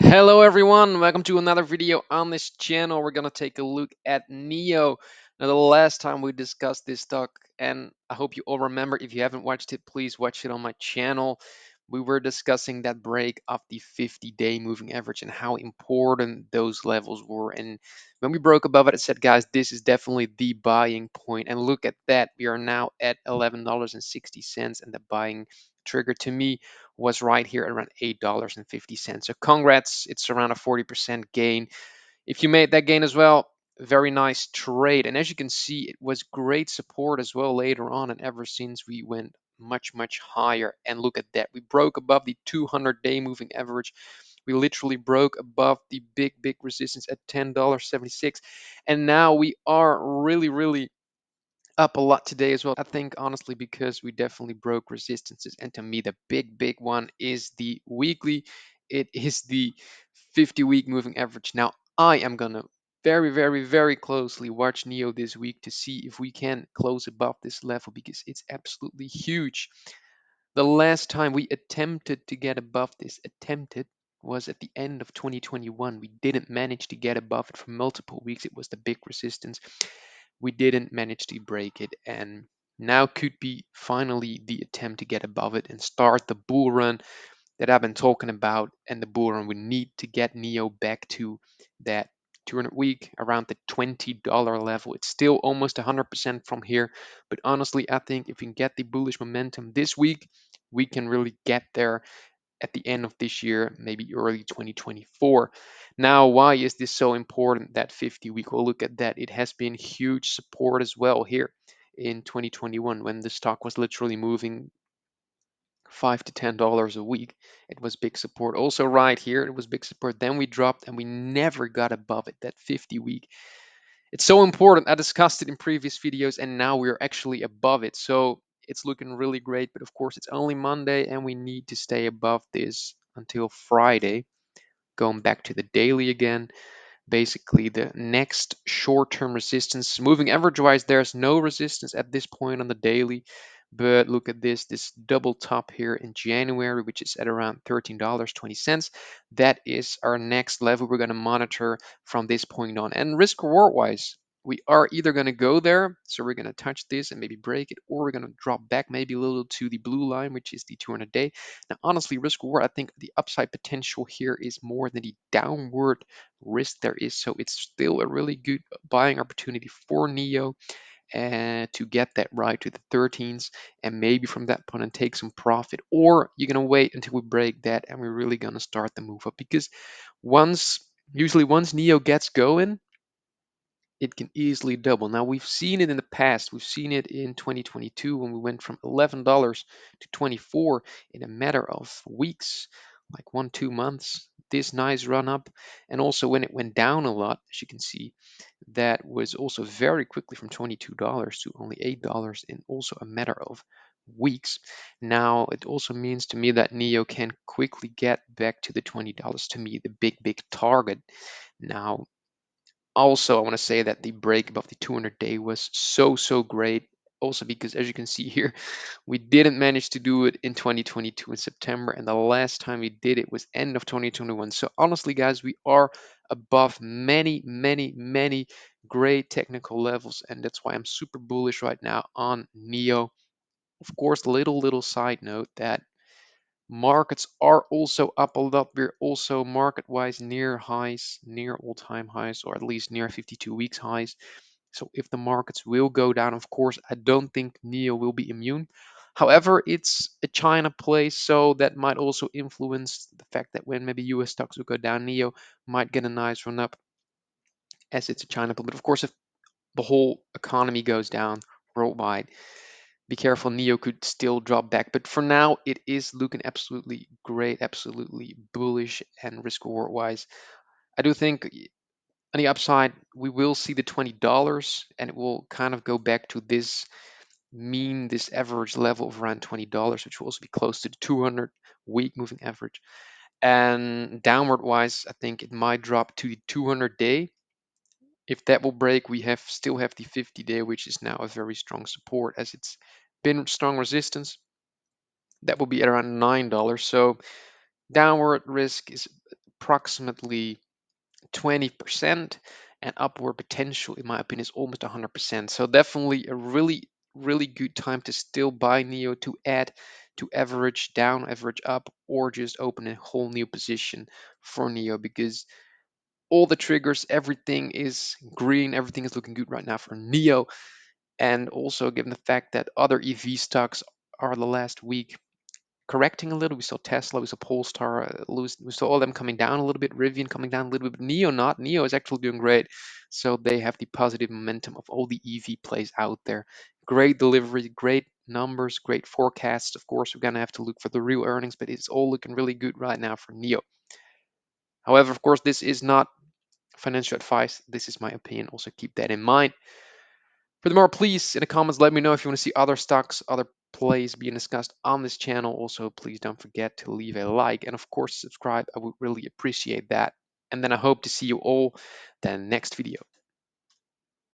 Hello everyone, welcome to another video on this channel. We're gonna take a look at NIO. Now the last time we discussed this stock, and I hope you all remember, if you haven't watched it, please watch it on my channel. We were discussing that break of the 50-day moving average and how important those levels were. And when we broke above it, I said, guys, this is definitely the buying point. And look at that, we are now at $11.60, and the buying trigger to me was right here at around $8.50. So congrats, it's around a 40% gain. If you made that gain as well, very nice trade. And as you can see, it was great support as well later on, and ever since we went much higher. And look at that, we broke above the 200-day moving average. We literally broke above the big resistance at $10.76, and now we are really up a lot today as well. I think honestly because we definitely broke resistances, and to me the big one is the weekly. It is the 50-week moving average. Now I am gonna very closely watch NIO this week to see if we can close above this level, because it's absolutely huge. The last time we attempted to get above this, attempted, was at the end of 2021. We didn't manage to get above it for multiple weeks. It was the big resistance. We didn't manage to break it, and now could be finally the attempt to get above it and start the bull run that I've been talking about. And the bull run, we need to get NIO back to that 200 week around the $20 level. It's still almost 100% from here, but honestly, I think if we can get the bullish momentum this week, we can really get there at the end of this year, maybe early 2024. Now, why is this so important, that 50 week? We'll look at that. It has been huge support as well here in 2021 when the stock was literally moving $5 to $10 a week. It was big support. Also, right here, it was big support. Then we dropped and we never got above it, that 50 week. It's so important. I discussed it in previous videos, and now we're actually above it. So it's looking really great. But of course, it's only Monday, and we need to stay above this until Friday. Going back to the daily again, basically the next short-term resistance. Moving average-wise, there's no resistance at this point on the daily. But look at this double top here in January, which is at around $13.20. That is our next level we're going to monitor from this point on. And risk reward wise, we are either going to go there, so we're going to touch this and maybe break it, or we're going to drop back maybe a little to the blue line, which is the 200-day. Now, honestly, risk reward, I think the upside potential here is more than the downward risk there is. So it's still a really good buying opportunity for NIO, and to get that right to the 13s, and maybe from that point and take some profit. Or you're gonna wait until we break that and we're really gonna start the move up, because once usually once NIO gets going, it can easily double. Now we've seen it in the past. We've seen it in 2022 when we went from $11 to 24 in a matter of weeks, like 1 2 months. This nice run up, and also when it went down a lot, as you can see, that was also very quickly from $22 to only $8 in also a matter of weeks. Now it also means to me that NIO can quickly get back to the $20, to me the big target. Now also, I want to say that the break above the 200-day was so great. Also, because as you can see here, we didn't manage to do it in 2022 in September, and the last time we did it was end of 2021. So honestly, guys, we are above many great technical levels, and that's why I'm super bullish right now on NIO. Of course, little side note that markets are also up a lot. We're also market-wise near highs, near all-time highs, or at least near 52 weeks highs. So if the markets will go down, of course, I don't think NIO will be immune. However, it's a China play, so that might also influence the fact that when maybe US stocks will go down, NIO might get a nice run up, as it's a China play. But of course, if the whole economy goes down worldwide, be careful, NIO could still drop back. But for now, it is looking absolutely great, absolutely bullish, and risk reward wise, I do think on the upside we will see the $20, and it will kind of go back to this average level of around $20, which will also be close to the 200-week moving average. And downward wise, I think it might drop to the 200-day. If that will break, we have still have the 50-day, which is now a very strong support, as it's been strong resistance. That will be at around $9. So downward risk is approximately 20%, and upward potential, in my opinion, is almost 100%. So definitely a really good time to still buy NIO, to add, to average down, average up, or just open a whole new position for NIO, because all the triggers, everything is green, everything is looking good right now for NIO. And also given the fact that other EV stocks are the last week correcting a little. We saw Tesla, we saw Polestar lose, we saw all them coming down a little bit, Rivian coming down a little bit, but NIO not. NIO is actually doing great. So they have the positive momentum of all the EV plays out there. Great delivery, great numbers, great forecasts. Of course, we're gonna have to look for the real earnings, but it's all looking really good right now for NIO. However, of course, this is not financial advice. This is my opinion. Also keep that in mind. Furthermore, please in the comments let me know if you want to see other stocks, other plays being discussed on this channel. Also, please don't forget to leave a like and of course subscribe. I would really appreciate that. And then I hope to see you all the next video.